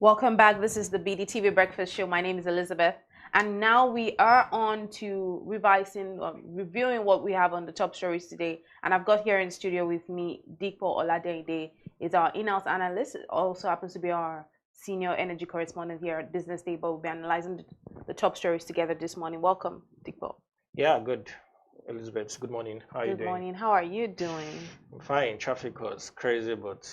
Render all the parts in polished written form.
Welcome back. This is the BDTV Breakfast Show. My name is Elizabeth, and now we are on to reviewing what we have on the top stories today. And I've got here in the studio with me Dikpo Oladede, is our in-house analyst. Also happens to be our senior energy correspondent here at Business Day. But we'll be analyzing the top stories together this morning. Welcome, Dikpo. Yeah, good. Elizabeth, good morning. How are you doing? Good morning. How are you doing? I'm fine. Traffic was crazy, but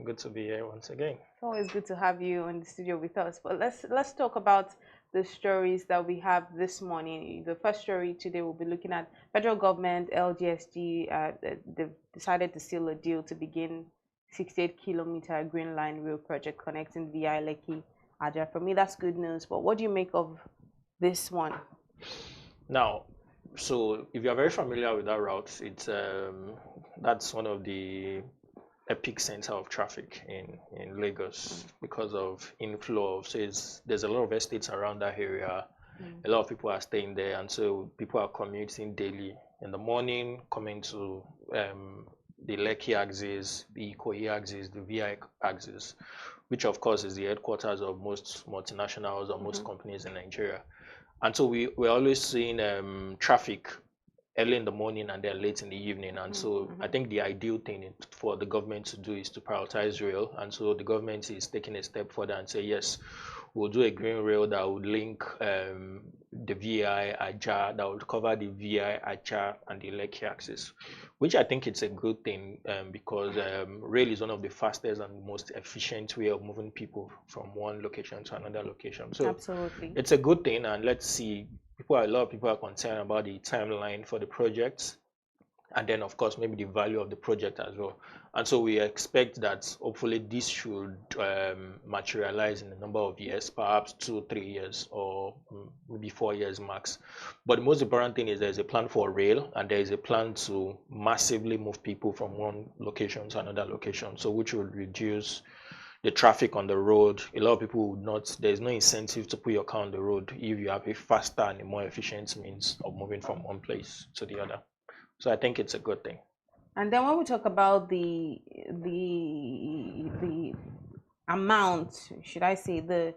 good to be here once again. It's always good to have you in the studio with us. But let's talk about the stories that we have this morning. The first story today we'll be looking at federal government LGSG. They've decided to seal a deal to begin 68-kilometer Green Line rail project connecting VI Lekki Aja. For me, that's good news. But what do you make of this one? Now, so if you are very familiar with that route, it's that's one of the epic center of traffic in Lagos because of inflow of, so there's a lot of estates around that area. A lot of people are staying there, and so people are commuting daily in the morning, coming to the Lekki axis, the Ikoyi axis, the VI axis, which of course is the headquarters of most multinationals or most companies in Nigeria. And so we're always seeing traffic early in the morning and then late in the evening. And so I think the ideal thing for the government to do is to prioritize rail. And so the government is taking a step further and say, yes, we'll do a green rail that would link the VI Aja, that would cover the VI Aja and the Lekki axis, which I think it's a good thing because rail is one of the fastest and most efficient way of moving people from one location to another location. So absolutely, it's a good thing, and let's see. A lot of people are concerned about the timeline for the project, and then of course maybe the value of the project as well. And so we expect that hopefully this should materialize in a number of years, perhaps 2 or 3 years, or maybe 4 years max. But the most important thing is there's a plan for rail, and there is a plan to massively move people from one location to another location, so which will reduce the traffic on the road. A lot of people would not, there's no incentive to put your car on the road if you have a faster and a more efficient means of moving from one place to the other. So I think it's a good thing. And then when we talk about the amount, should I say, the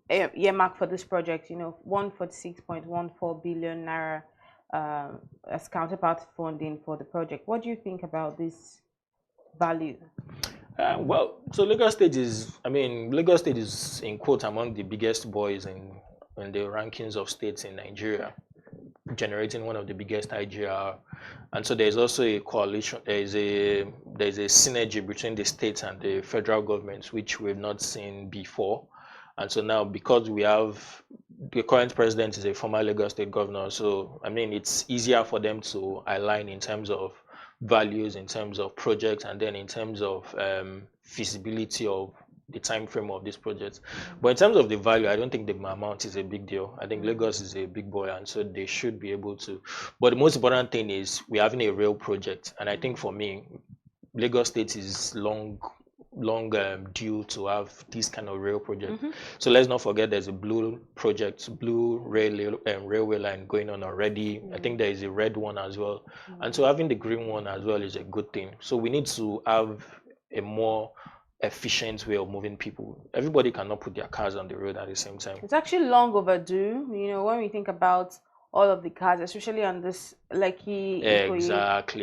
earmark for this project, 146.14 billion naira as counterpart funding for the project. What do you think about this value? Well, so Lagos State is in quote among the biggest boys in the rankings of states in Nigeria, generating one of the biggest IGR. And so there's also a coalition, there's a synergy between the states and the federal government, which we've not seen before. And so now, because we have the current president is a former Lagos State governor, so it's easier for them to align in terms of values, in terms of projects, and then in terms of feasibility of the time frame of this project. But in terms of the value, I don't think the amount is a big deal. I think Lagos is a big boy, and so they should be able to. But the most important thing is we're having a real project, and I think for me, Lagos State is long due to have this kind of rail project. So let's not forget there's a blue railway line going on already. I think there is a red one as well, and so having the green one as well is a good thing. So we need to have a more efficient way of moving people. Everybody cannot put their cars on the road at the same time. It's actually long overdue, when we think about all of the cars, especially on this Lekki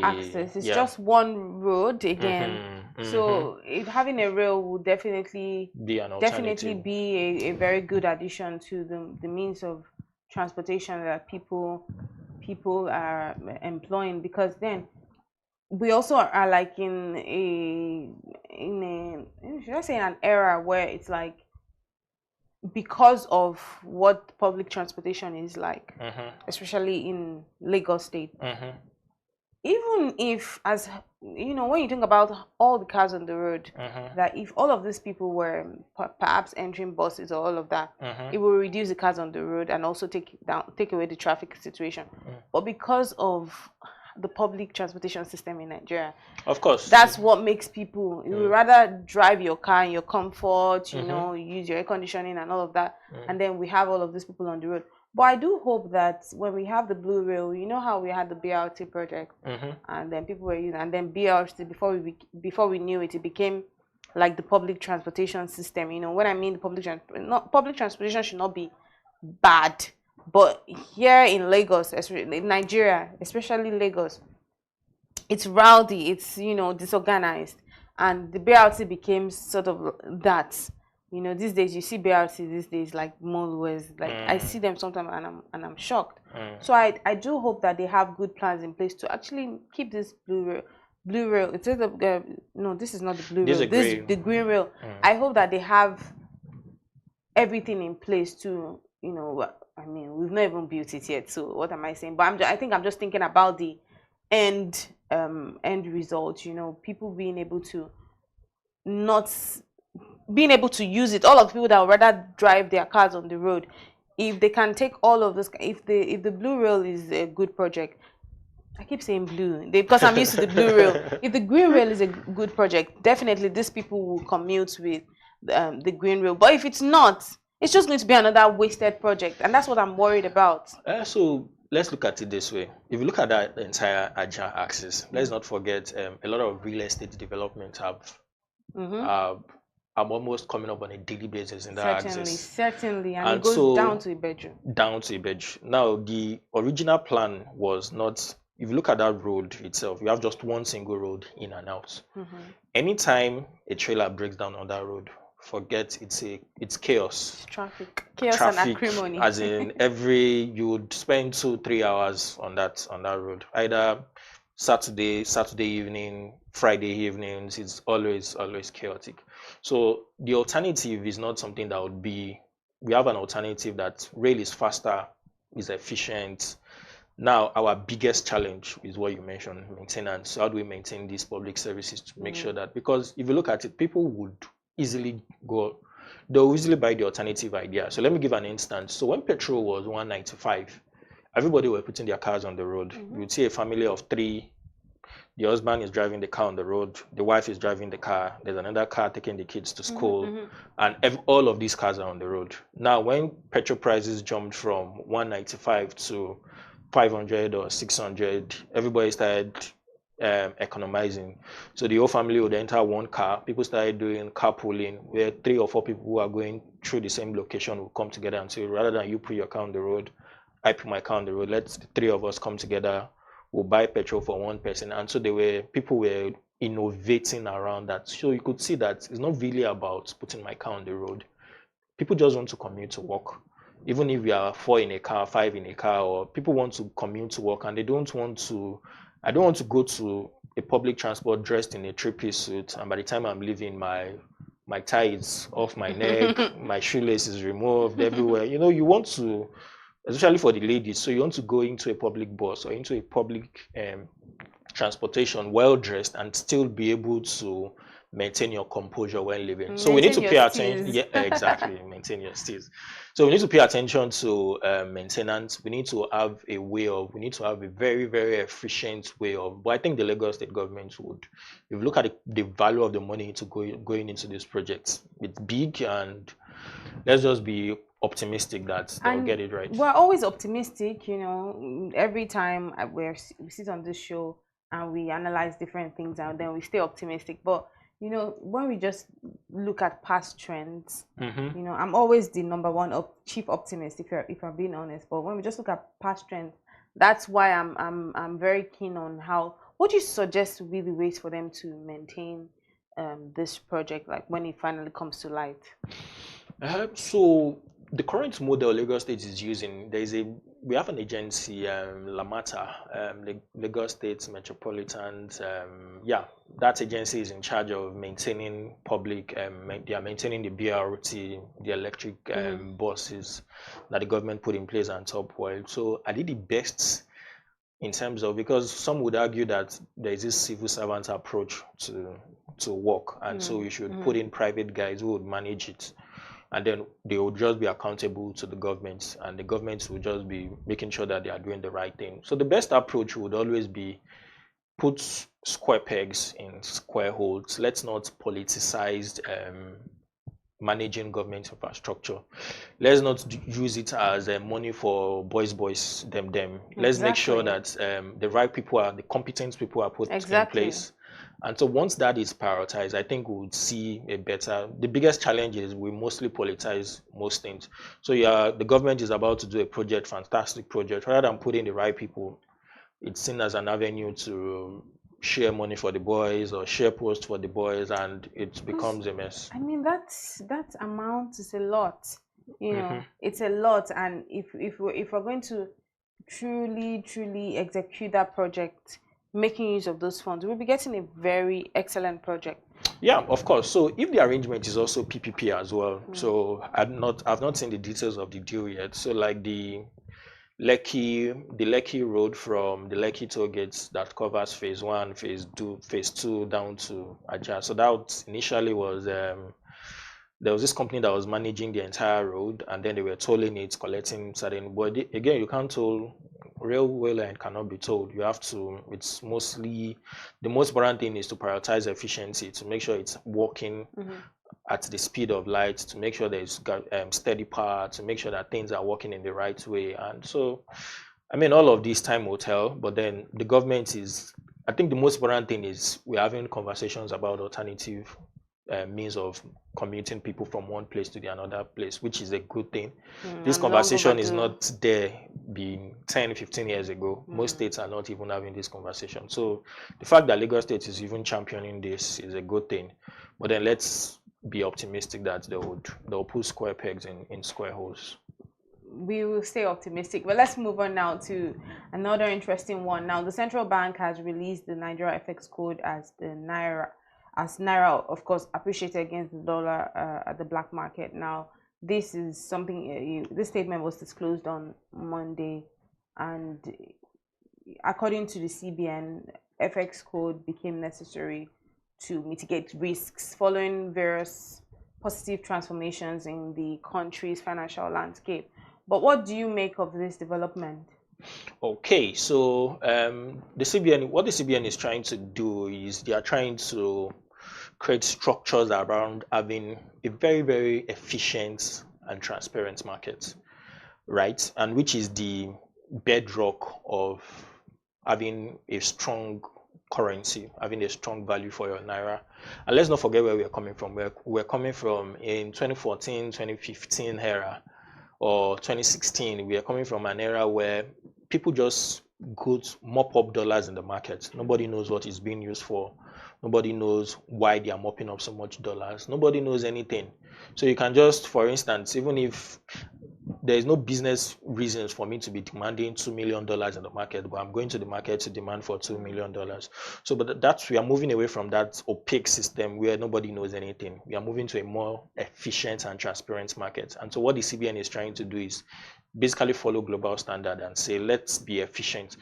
access. It's just one road again. So having a rail would definitely be a very good addition to the means of transportation that people are employing, because then we also are like in a should I say an era where it's like, because of what public transportation is like, especially in Lagos State, even if, as when you think about all the cars on the road, that if all of these people were perhaps entering buses or all of that, it will reduce the cars on the road and also take away the traffic situation. But because of the public transportation system in Nigeria, of course, that's what makes people, you would rather drive your car in your comfort, use your air conditioning and all of that, and then we have all of these people on the road. But I do hope that when we have the blue rail, how we had the BRT project, and then people were using, and then BRT, before we knew it, it became like the public transportation system. You know, when I mean the public transportation should not be bad, but here in Lagos, especially in Nigeria, especially Lagos, it's rowdy, it's, you know, disorganized, and the BRT became sort of that. You know, these days you see BRT these days like motorways, like I see them sometimes and I'm shocked. So I do hope that they have good plans in place to actually keep this blue rail. It says no, this is not the blue rail. This is the green rail. I hope that they have everything in place to, you know, I mean, we've not even built it yet, so what am I saying? But I think I'm just thinking about the end result. You know, people being able to not being able to use it. All of the people that would rather drive their cars on the road, if they can take all of this, if the blue rail is a good project. I keep saying blue because I'm used to the blue rail. If the green rail is a good project, definitely these people will commute with the green rail. But if it's not, it's just going to be another wasted project, and that's what I'm worried about. So let's look at it this way. If you look at that entire Ajah axis, let's not forget a lot of real estate development have I'm almost coming up on a daily basis in that axis. Certainly, and it goes down to Ibeju. Down to Ibeju. Now, the original plan was not, if you look at that road itself, you have just one single road in and out. Anytime a trailer breaks down on that road, forget it's chaos. It's traffic and acrimony. As in you would spend 2-3 hours on that road. Either Saturday evening, Friday evenings, it's always chaotic. So the alternative is not something that would be, we have an alternative that rail is faster, is efficient. Now, our biggest challenge is what you mentioned, maintenance. So how do we maintain these public services to make sure that, because if you look at it, people would easily they'll easily buy the alternative idea. So let me give an instance. So when petrol was 195, everybody were putting their cars on the road. You would see a family of 3. The husband is driving the car on the road. The wife is driving the car. There's another car taking the kids to school. And all of these cars are on the road. Now, when petrol prices jumped from 195 to 500 or 600, everybody started economizing. So the whole family would enter one car. People started doing carpooling, where 3 or 4 people who are going through the same location will come together and say, rather than you put your car on the road, I put my car on the road, let's the 3 of us come together, we'll buy petrol for one person. And so people were innovating around that. So you could see that it's not really about putting my car on the road. People just want to commute to work. Even if we are 4 in a car, 5 in a car, or people want to commute to work, and I don't want to go to a public transport dressed in a 3-piece suit, and by the time I'm leaving, my tie is off my neck, my shoelace is removed everywhere. You know, you want to, especially for the ladies, so you want to go into a public bus or into a public transportation well dressed and still be able to maintain your composure when living. So we need to pay attention. Yeah, exactly. Maintain your steez. So we need to pay attention to maintenance. We need to have a very, very efficient way of, but I think the Lagos state government would, if you look at the value of the money going into this project, it's big, and let's just be optimistic that they'll get it right. We're always optimistic, you know, every time we sit on this show and we analyze different things and then we stay optimistic. But you know, when we just look at past trends, you know, I'm always the number one chief optimist if I'm being honest. But when we just look at past trends, that's why I'm very keen on what do you suggest would be the ways for them to maintain this project, like when it finally comes to light? So the current model Lagos State is using, we have an agency, Lamata, Lagos State Metropolitan. That agency is in charge of maintaining they are maintaining the BRT, the electric buses that the government put in place and top oil. So are they the best in terms of, because some would argue that there is this civil servant approach to work, and so we should put in private guys who would manage it. And then they will just be accountable to the government, and the government will just be making sure that they are doing the right thing. So the best approach would always be put square pegs in square holes. Let's not politicize managing government infrastructure. Let's not use it as money for boys, them. Let's make sure that the right people the competent people are put in place. And so once that is prioritized, I think we would see the biggest challenge is we mostly politicize most things. So the government is about to do a project, fantastic project, rather than putting the right people, it's seen as an avenue to share money for the boys or share posts for the boys, and it becomes a mess. I mean, that amount is a lot. It's a lot, and if we're going to truly execute that project, making use of those funds, we'll be getting a very excellent project. Yeah, of course. So if the arrangement is also PPP as well, so I've not seen the details of the deal yet. So like the Lekki road from the Lekki toll gates that covers phase 1, phase 2 down to Ajah. So that initially was there was this company that was managing the entire road, and then they were tolling it, collecting certain. But again, you can't toll. Railway line cannot be told. You have to. It's mostly the most important thing is to prioritize efficiency, to make sure it's working at the speed of light, to make sure there's steady power, to make sure that things are working in the right way. And so, I mean, all of this time will tell. But then the government is. I think the most important thing is we're having conversations about alternative means of commuting people from one place to the another place, which is a good thing. This conversation is not there being 10, 15 years ago. Most states are not even having this conversation. So the fact that Lagos State is even championing this is a good thing. But then let's be optimistic that they'll put square pegs in square holes. We will stay optimistic, but let's move on now to another interesting one. Now, the central bank has released the Nigeria FX code as Naira, of course, appreciated against the dollar at the black market. Now, this is something, this statement was disclosed on Monday, and according to the CBN, FX code became necessary to mitigate risks following various positive transformations in the country's financial landscape. But what do you make of this development? Okay, so what the CBN is trying to do is they are trying to create structures around having a very, very efficient and transparent market, right? And which is the bedrock of having a strong currency, having a strong value for your Naira. And let's not forget where we are coming from. We're coming from in 2014, 2015 era, or 2016, we are coming from an era where people just mop up dollars in the market. Nobody knows what it's being used for. Nobody knows why they are mopping up so much dollars. Nobody knows anything. So you can just, for instance, even if there is no business reasons for me to be demanding $2 million in the market, but I'm going to the market to demand for $2 million. So, but we are moving away from that opaque system where nobody knows anything. We are moving to a more efficient and transparent market. And so what the CBN is trying to do is basically follow global standard and say, let's be efficient.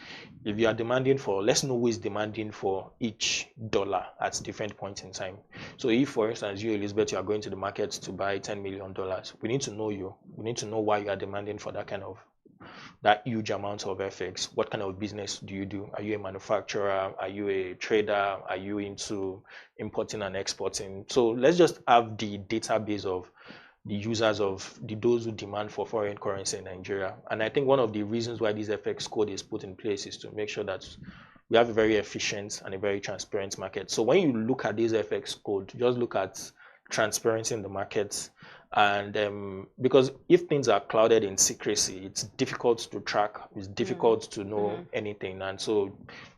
If you are demanding for, let's know who is demanding for each dollar at different points in time. So if, for instance, you, Elizabeth, you are going to the market to buy $10 million, we need to know you. We need to know why you are demanding for that huge amount of FX. What kind of business do you do? Are you a manufacturer? Are you a trader? Are you into importing and exporting? So let's just have the database of the users of those who demand for foreign currency in Nigeria. And I think one of the reasons why this FX code is put in place is to make sure that we have a very efficient and a very transparent market. So when you look at this FX code, just look at transparency in the markets. And because if things are clouded in secrecy, it's difficult to track, it's difficult to know anything. And so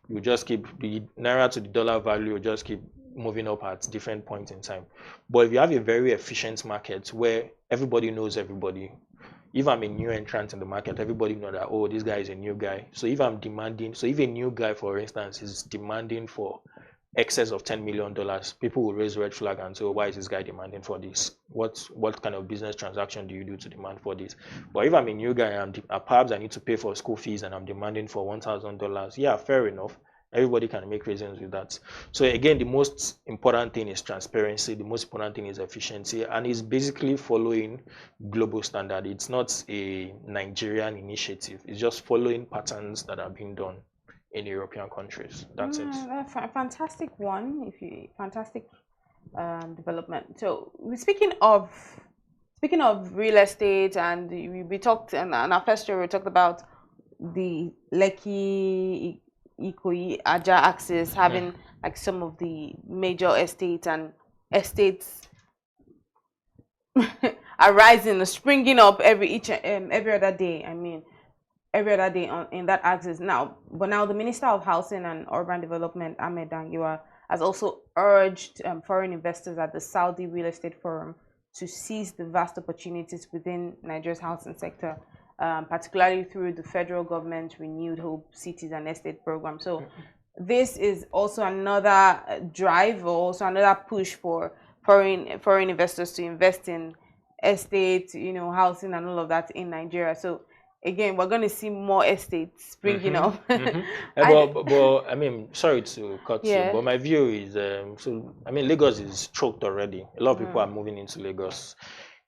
you just keep the Naira to the dollar value, just keep moving up at different points in time. But if you have a very efficient market where everybody knows everybody, if I'm a new entrant in the market, everybody knows that, oh, this guy is a new guy. So if if a new guy, for instance, is demanding for excess of $10 million, people will raise red flag and say, oh, why is this guy demanding for this? What kind of business transaction do you do to demand for this? But if I'm a new guy and perhaps I need to pay for school fees and I'm demanding for $1,000, yeah, fair enough. Everybody can make reasons with that. So again, the most important thing is transparency. The most important thing is efficiency, and it's basically following global standard. It's not a Nigerian initiative. It's just following patterns that are being done in European countries. That's it. Fantastic one. Fantastic development. So speaking of real estate, and we talked in our first show, we talked about the Lekki, Ikoyi, Aja axis having like some of the major estates and estates arising, springing up every other day. I mean, every other day in that axis now. But now the Minister of Housing and Urban Development, Ahmed Dangiwa, has also urged foreign investors at the Saudi Real Estate Forum to seize the vast opportunities within Nigeria's housing sector, particularly through the federal government's renewed Hope Cities and Estate program. So this is also another drive, or also another push for foreign investors to invest in estate, housing and all of that in Nigeria. So again, we're going to see more estates springing up. But I mean, sorry to cut you, but my view is I mean, Lagos is choked already. A lot of people are moving into Lagos.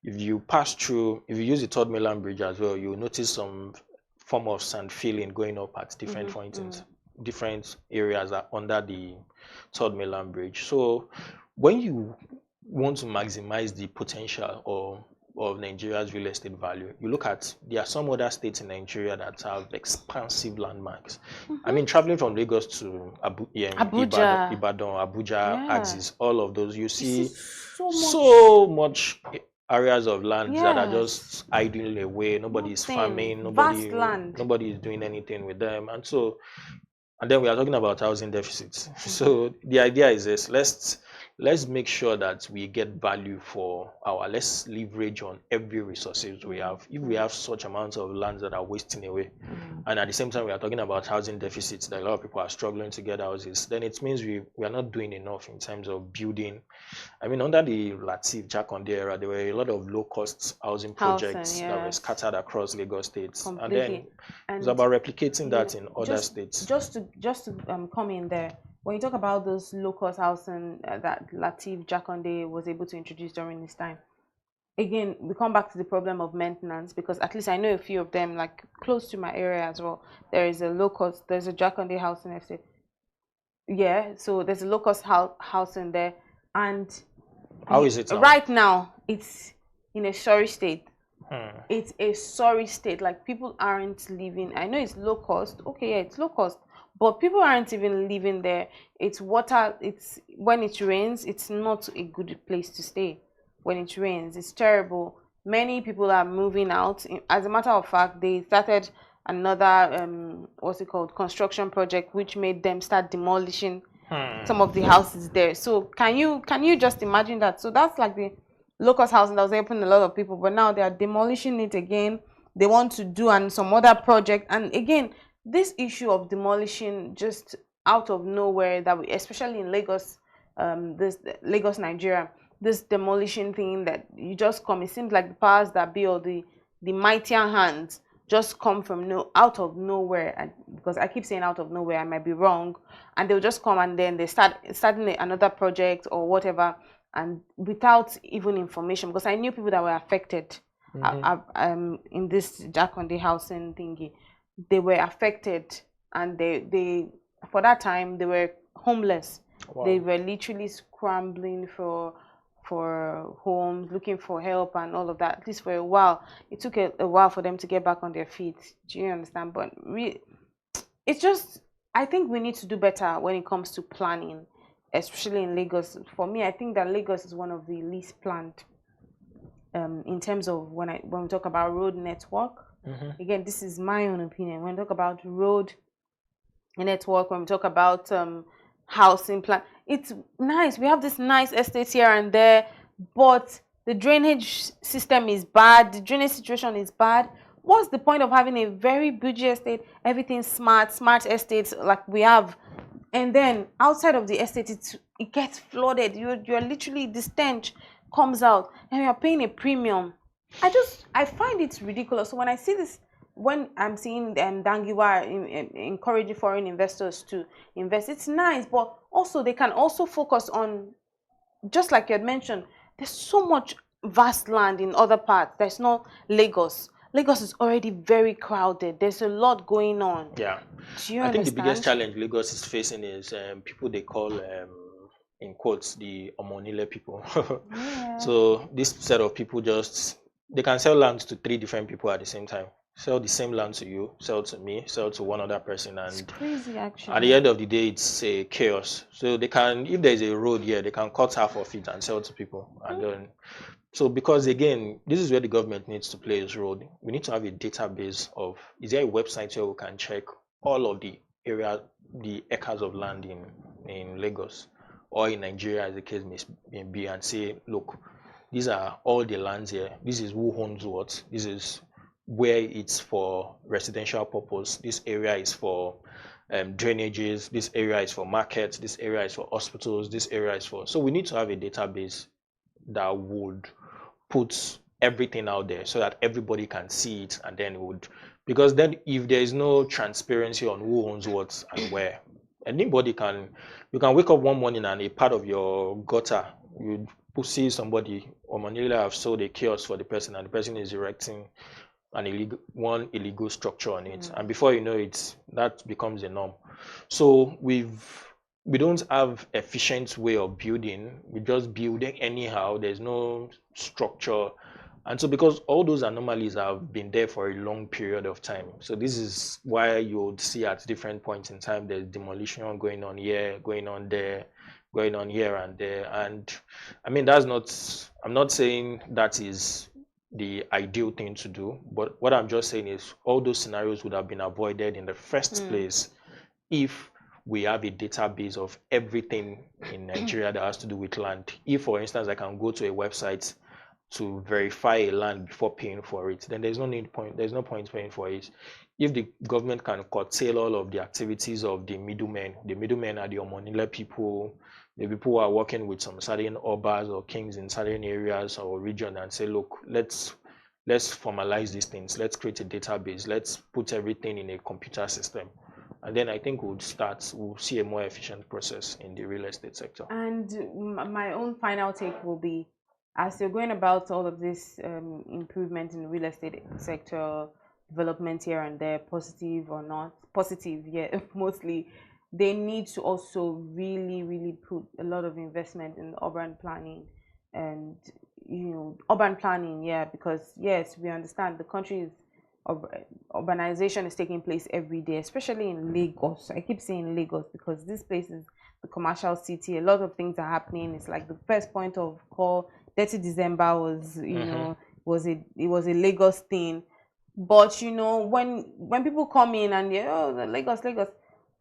If you pass through, if you use the Third Mainland Bridge as well, you'll notice some form of sand filling going up at different points in different areas under the Third Mainland Bridge. So when you want to maximize the potential of Nigeria's real estate value, you look at, there are some other states in Nigeria that have expansive landmarks. I mean, traveling from Lagos to Abuja, Abuja axis, all of those, you see so much areas of land that are just idling away. Nobody is farming, nobody is doing anything with them. And then we are talking about housing deficits. So the idea is this: let's make sure that we get value for let's leverage on every resources we have. If we have such amounts of lands that are wasting away, and at the same time we are talking about housing deficits, that a lot of people are struggling to get houses, then it means we are not doing enough in terms of building. I mean, under the Lateef Jakonde era, there were a lot of low-cost housing projects that were scattered across Lagos states. Completely. And then it's about replicating that in other states. Just to come in there, when you talk about those low-cost housing that Lateef Jakonde was able to introduce during this time, again, we come back to the problem of maintenance, because at least I know a few of them, like close to my area as well. There's a Jakonde housing estate. Yeah, so there's a low-cost housing there. And how is it now? Right now, it's in a sorry state. It's a sorry state. Like, people aren't living. I know it's low cost. Okay, yeah, it's low cost, but people aren't even living there. It's water. It's when it rains, it's not a good place to stay. When it rains, it's terrible. Many people are moving out. As a matter of fact, they started another construction project, which made them start demolishing some of the houses there. So can you just imagine that? So that's like the low-cost housing that was helping a lot of people, but now they are demolishing it again. They want to do some other project, and again, this issue of demolishing just out of nowhere, that especially in Lagos, Lagos, Nigeria, this demolition thing that you just come. It seems like the powers that be, or the mightier hands, just come from out of nowhere. And because I keep saying out of nowhere, I might be wrong, and they'll just come and then they starting another project or whatever, and without even information. Because I knew people that were affected in this Jakonde housing thingy. They were affected, and they for that time they were homeless. Wow. They were literally scrambling for homes, looking for help and all of that, at least for a while. It took a while for them to get back on their feet. Do you understand? But it's just, I think we need to do better when it comes to planning, especially in Lagos. For me, I think that Lagos is one of the least planned in terms of when we talk about road network. Again, this is my own opinion. When we talk about road network, when we talk about housing plan, it's nice. We have this nice estates here and there, but the drainage system is bad. The drainage situation is bad. What's the point of having a very bougie estate, everything smart estates like we have, and then outside of the estate it gets flooded? You're literally, the stench comes out and you're paying a premium. I find it ridiculous. So when I see this, when I'm seeing Dangiwa encouraging foreign investors to invest, it's nice, but also they can also focus on, just like you had mentioned, there's so much vast land in other parts. There's no Lagos. Lagos is already very crowded. There's a lot going on. Yeah. Do you understand? I think the biggest challenge Lagos is facing is people they call in quotes, the Omonile people. So this set of people they can sell land to 3 different people at the same time. Sell the same land to you, sell to me, sell to one other person, and it's crazy actually. At the end of the day, it's a chaos. So they can, if there's a road here, they can cut half of it and sell to people, and then. So because again, this is where the government needs to play its role. We need to have a database of, is there a website where we can check all of the acres of land in Lagos or in Nigeria, as the case may be, and say, look, these are all the lands here. This is who owns what. This is where it's for residential purpose. This area is for drainages. This area is for markets. This area is for hospitals. This area is for. So we need to have a database that would put everything out there so that everybody can see it, and then because then if there is no transparency on who owns what and where, you can wake up one morning and a part of your gutter, you see somebody or Manila have sold a kiosk for the person, and the person is erecting one illegal structure on it, and before you know it, that becomes a norm. So we don't have efficient way of building. We just build anyhow. There's no structure, and so because all those anomalies have been there for a long period of time, so this is why you would see at different points in time there's demolition going on here, going on there, going on here and there. And I mean, I'm not saying that is the ideal thing to do, but what I'm just saying is all those scenarios would have been avoided in the first place if we have a database of everything in Nigeria that has to do with land. If, for instance, I can go to a website to verify a land before paying for it, then there's no point paying for it. If the government can curtail all of the activities of the middlemen are the Omonile people, the people who are working with some certain obas or kings in certain areas or region, and say, look, let's formalize these things, let's create a database, let's put everything in a computer system. And then I think we'll see a more efficient process in the real estate sector. And my own final take will be, as you're going about all of this improvement in the real estate sector, development here and there, positive or not, positive, yeah, mostly, they need to also really, really put a lot of investment in urban planning and, urban planning, yeah, because yes, we understand the country is urbanization is taking place every day, especially in Lagos. I keep saying Lagos because this place is the commercial city. A lot of things are happening. It's like the first point of call. 30 December was, it was a Lagos thing. But when people come in and the Lagos,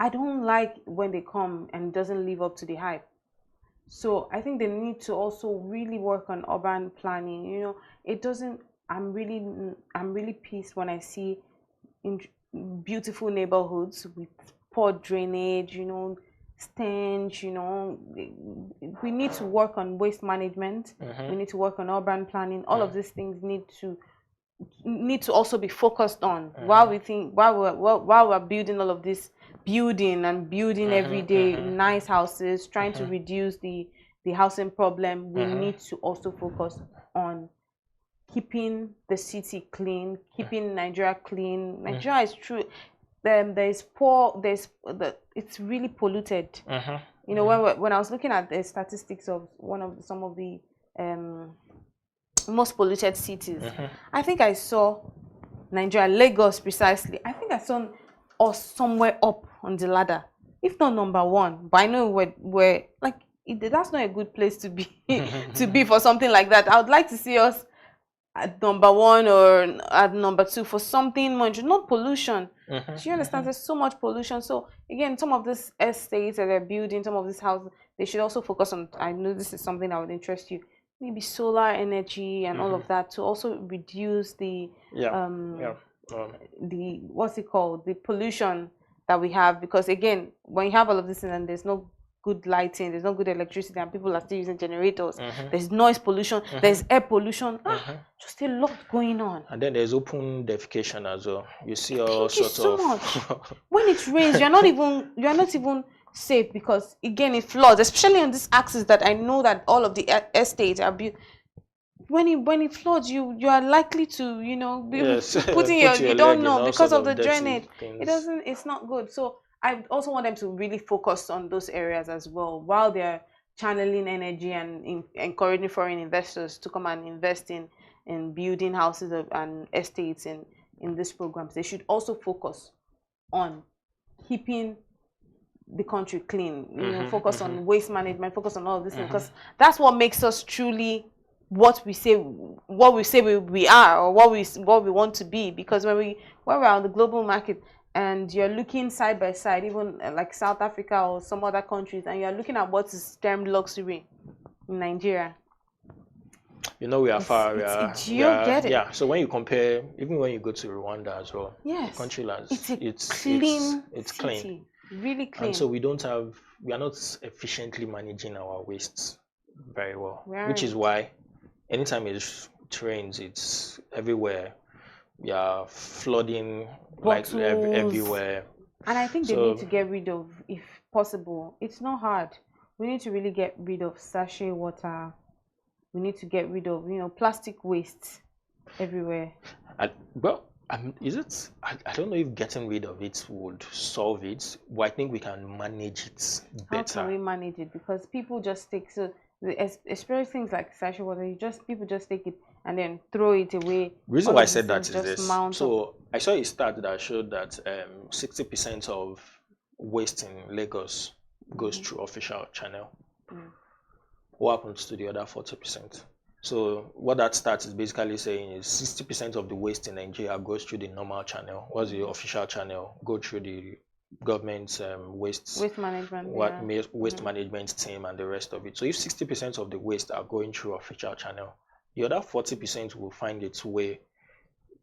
I don't like when they come and it doesn't live up to the hype. So I think they need to also really work on urban planning. It doesn't. I'm really pissed when I see in beautiful neighborhoods with poor drainage, stench. We need to work on waste management. We need to work on urban planning. All of these things need to also be focused on while we're building all of this building every day nice houses, trying to reduce the housing problem. We need to also focus on keeping the city clean, keeping Nigeria clean. Nigeria is true. It's really polluted. When I was looking at the statistics of some of the most polluted cities, I think I saw Nigeria, Lagos precisely. I think I saw us somewhere up on the ladder, if not number one. But I know where like that's not a good place to be to be for something like that. I would like to see us at number one or at number two for something much, not pollution. Do you understand? There's so much pollution. So again, some of these estates that they're building, some of these houses, they should also focus on. I know this is something that would interest you. Maybe solar energy and all of that to also reduce the what's it called, the pollution that we have. Because again, when you have all of this and there's no good lighting, there's no good electricity, and people are still using generators, there's noise pollution, there's air pollution, just a lot going on. And then there's open defecation as well. You see all sorts of much. When it rains, you're not even safe, because again it floods, especially on this axis that I know that all of the estates are built. When it floods, you are likely to be putting you don't know because of the drainage. It's not good. So I also want them to really focus on those areas as well while they're channeling energy and encouraging foreign investors to come and invest in building houses and estates in these programs. They should also focus on keeping the country clean, focus on waste management, focus on all of this, because that's what makes us truly what we say we are, or what we want to be. Because when we're on the global market and you're looking side by side, even like South Africa or some other countries, and you're looking at what is termed luxury in Nigeria, we are far. Get it? Yeah. So when you compare, even when you go to Rwanda as well, yes, the country it's clean. It's clean, really clean. And so we are not efficiently managing our wastes very well, which is why anytime it rains, it's everywhere. We are flooding bottles, like everywhere. And I think they need to get rid of, if possible, it's not hard. We need to really get rid of sachet water. We need to get rid of, plastic waste everywhere. Is it? I don't know if getting rid of it would solve it, but I think we can manage it better. How can we manage it? Because people just take, especially things like sachet water, people just take it and then throw it away. The reason why I said that is this. So I saw a stat that showed that 60% of waste in Lagos goes through official channel. What happens to the other 40%? So what that stat is basically saying is 60% of the waste in Nigeria goes through the normal channel. What's the official channel? Go through the government's waste management, waste management team and the rest of it. So if 60% of the waste are going through official channel, the other 40% will find its way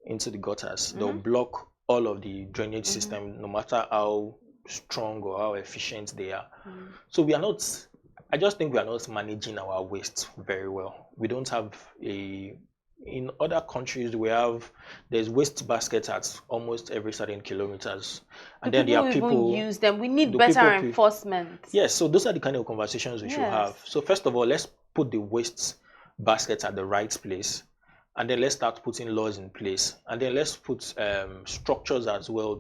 into the gutters. They'll block all of the drainage system, no matter how strong or how efficient they are. So I just think we are not managing our waste very well. We don't have in other countries, there's waste baskets at almost every certain kilometers. And then there are people even use them. We need better enforcement. Yes, so those are the kind of conversations we should have. So first of all, let's put the waste baskets at the right place. And then let's start putting laws in place. And then let's put structures as well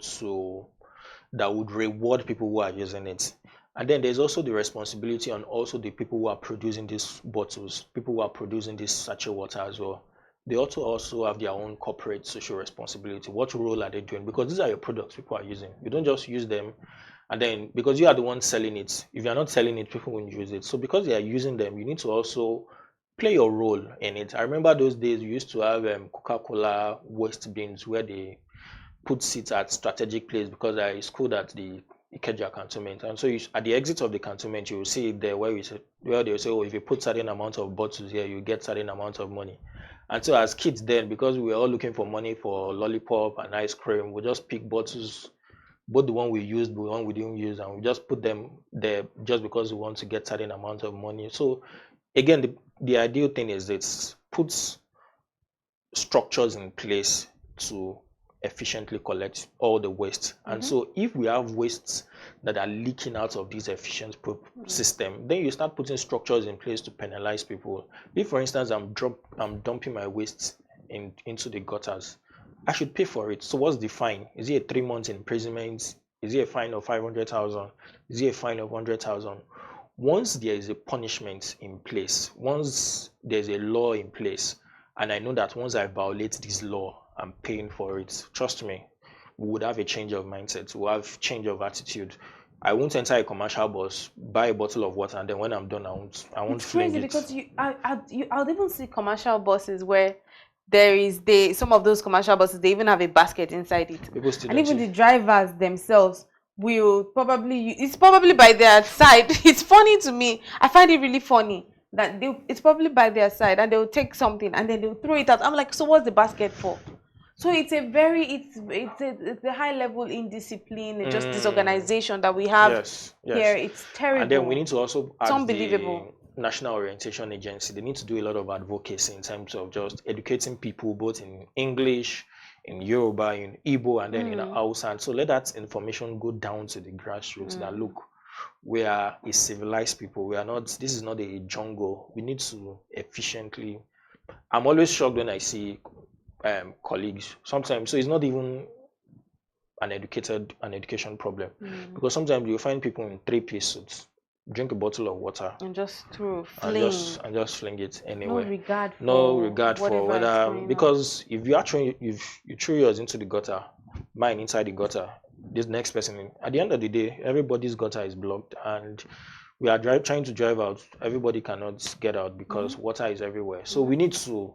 that would reward people who are using it. And then there's also the responsibility on also the people who are producing these bottles, people who are producing this sachet water as well. They also have their own corporate social responsibility. What role are they doing? Because these are your products people are using. You don't just use them and then because you are the one selling it. If you're not selling it, people won't use it. So because they are using them, you need to also play your role in it. I remember those days we used to have Coca-Cola waste bins where they put seats at strategic place because there is school at the Ikeja cantonment, and so at the exit of the cantonment you will see it there where they will say, oh, if you put certain amount of bottles here you get certain amount of money. And so as kids then, because we were all looking for money for lollipop and ice cream, we just pick bottles, both the one we used, the one we didn't use, and we just put them there just because we want to get certain amount of money. So again, the ideal thing is it puts structures in place to efficiently collect all the waste. And so if we have wastes that are leaking out of this efficient system, then you start putting structures in place to penalize people. If for instance I'm dumping my waste into the gutters, I should pay for it. So what's the fine? Is it a 3 months imprisonment? Is it a fine of 500,000? Is it a fine of 100,000? Once there is a punishment in place, once there's a law in place, and I know that once I violate this law, I'm paying for it, trust me, we would have a change of mindset, we'll have change of attitude. I won't enter a commercial bus, buy a bottle of water, and then when I'm done, I won't fling it. It's crazy because I'll even see commercial buses where some of those commercial buses, they even have a basket inside it. And even the drivers themselves it's probably by their side. It's funny to me. I find it really funny that it's probably by their side and they'll take something and then they'll throw it out. I'm like, so what's the basket for? So it's a high level indiscipline, just disorganization that we have here. It's terrible. And then we need to also add unbelievable. The National Orientation Agency. They need to do a lot of advocacy in terms of just educating people both in English, in Yoruba, in Igbo, and then in Hausa. And so let that information go down to the grassroots that look, we are a civilized people. We are not, this is not a jungle. We need to efficiently. I'm always shocked when I see colleagues sometimes. So it's not even an education problem, because sometimes you find people in 3-piece suits drink a bottle of water and just throw and just fling it anywhere. No regard for whether, because if you actually you throw yours into the gutter, mine inside the gutter, this next person, at the end of the day, everybody's gutter is blocked, and we are trying to drive out. Everybody cannot get out because water is everywhere. So we need to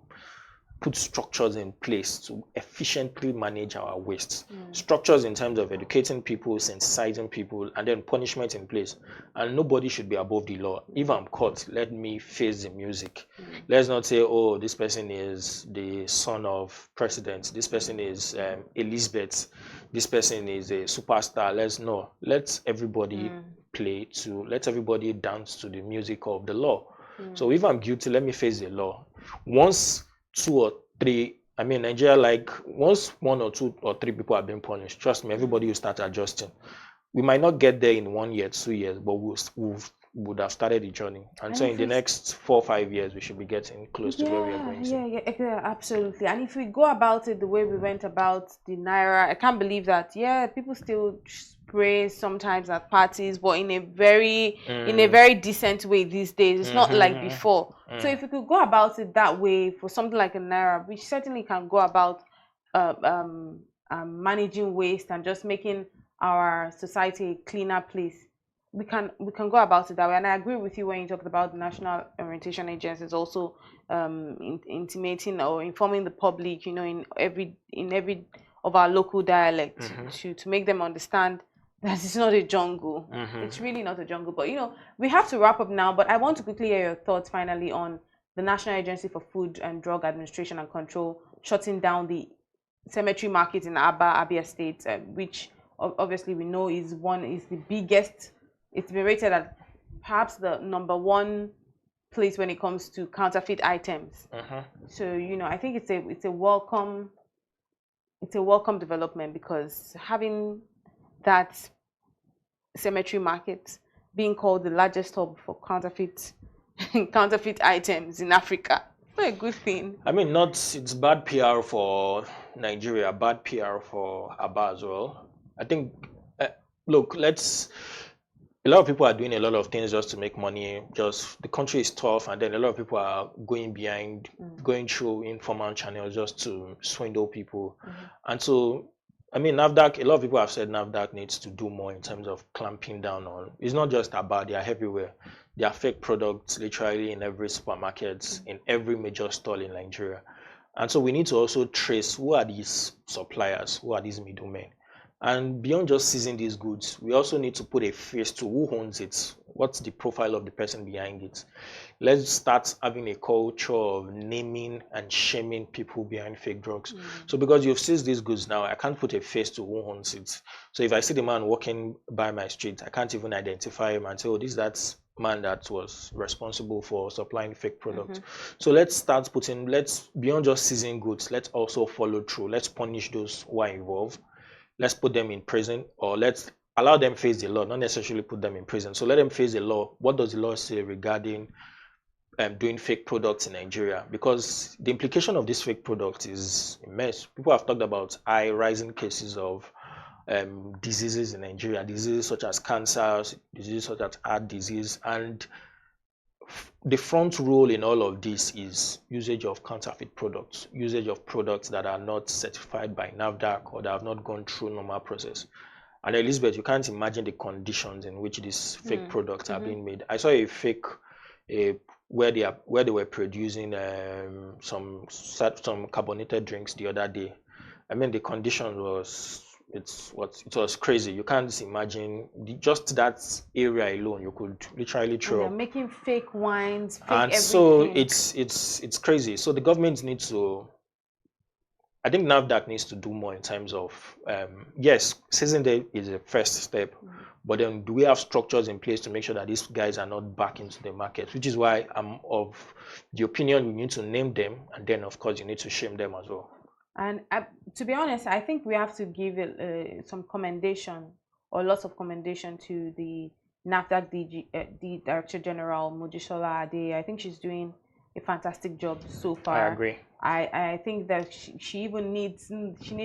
put structures in place to efficiently manage our waste. Structures in terms of educating people, sensitizing people, and then punishment in place. And nobody should be above the law. If I'm caught, let me face the music. Let's not say, oh, this person is the son of president. This person is Elizabeth. This person is a superstar. Let everybody let everybody dance to the music of the law. So if I'm guilty, let me face the law. Once 2 or 3, I mean, Nigeria, like once 1 or 2 or 3 people have been punished, trust me, everybody will start adjusting. We might not get there in 1 year, 2 years, but we would have started the journey. And so in the next 4 or 5 years, we should be getting close to where we are going to. Yeah, absolutely. And if we go about it the way we went about the Naira, I can't believe that, people still spray sometimes at parties, but in a very decent way these days. It's not like before. So if we could go about it that way for something like a Naira, we certainly can go about managing waste and just making our society a cleaner place. We can go about it that way. And I agree with you when you talked about the National Orientation Agencies also intimating or informing the public, in every of our local dialect to make them understand that it's not a jungle. It's really not a jungle. But we have to wrap up now. But I want to quickly hear your thoughts finally on the National Agency for Food and Drug Administration and Control shutting down the cemetery market in Abia State, which obviously we know is the biggest. It's been rated as perhaps the #1 place when it comes to counterfeit items. So I think it's a welcome development, because having that cemetery market being called the largest hub for counterfeit items in Africa, not a good thing. I mean, it's bad PR for Nigeria, bad PR for Aba as well. I think, look, a lot of people are doing a lot of things just to make money. Just the country is tough, and then a lot of people are going through informal channels just to swindle people. And so, I mean, NAFDAC, a lot of people have said NAFDAC needs to do more in terms of clamping down on. It's not just about, they are everywhere. There are fake products literally in every supermarket, in every major store in Nigeria. And so we need to also trace who are these suppliers, who are these middlemen. And beyond just seizing these goods, we also need to put a face to who owns it. What's the profile of the person behind it? Let's start having a culture of naming and shaming people behind fake drugs. So because you've seized these goods now, I can't put a face to who owns it. So if I see the man walking by my street, I can't even identify him and say, oh, this is that man that was responsible for supplying fake products. So let's start beyond just seizing goods, let's also follow through. Let's punish those who are involved. Let's put them in prison, or let's allow them face the law, not necessarily put them in prison. So let them face the law. What does the law say regarding doing fake products in Nigeria? Because the implication of this fake product is immense. People have talked about rising cases of diseases in Nigeria, diseases such as cancer, diseases such as heart disease, and the front role in all of this is usage of counterfeit products, usage of products that are not certified by NAFDAC or that have not gone through normal process. And Elizabeth, you can't imagine the conditions in which these fake products are being made. I saw a fake where they were producing some carbonated drinks the other day. I mean, the condition was it was crazy. You can't imagine just that area alone. You could literally throw. They're making fake wines, fake and everything. So it's crazy. So the government needs to. I think NAFDAC needs to do more in terms of yes, seizing day is a first step, but then do we have structures in place to make sure that these guys are not back into the market? Which is why I'm of the opinion we need to name them, and then of course you need to shame them as well. And to be honest, I think we have to give some commendation or lots of commendation to the NAFDAC the Director General Mojisola Ade. I think she's doing a fantastic job so far. I agree. I think that she even needs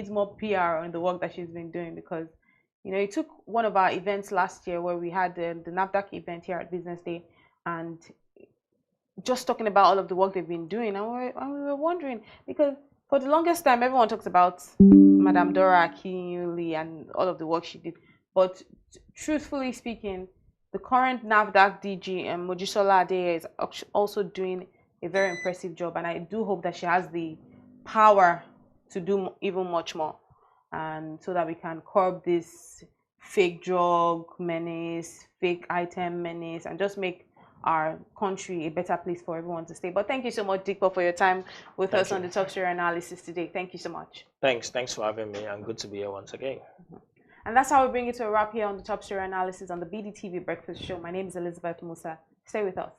more PR on the work that she's been doing, because You know, he took one of our events last year where we had the NAFDAC event here at Business Day, and just talking about all of the work they've been doing, and we were wondering, because for the longest time everyone talks about Madame Dora Akinyuli and all of the work she did, but truthfully speaking, the current NAFDAC DG, Mojisola Adeye, is also doing a very impressive job, and I do hope that she has the power to do even much more, and so that we can curb this fake drug menace, fake item menace, and just make our country a better place for everyone to stay. But thank you so much, Dikpo, for your time with us on the Top Story Analysis today. Thank you so much. Thanks for having me, and good to be here once again. And that's how we bring it to a wrap here on the Top Story Analysis on the BDTV Breakfast Show. My name is Elizabeth Musa. Stay with us.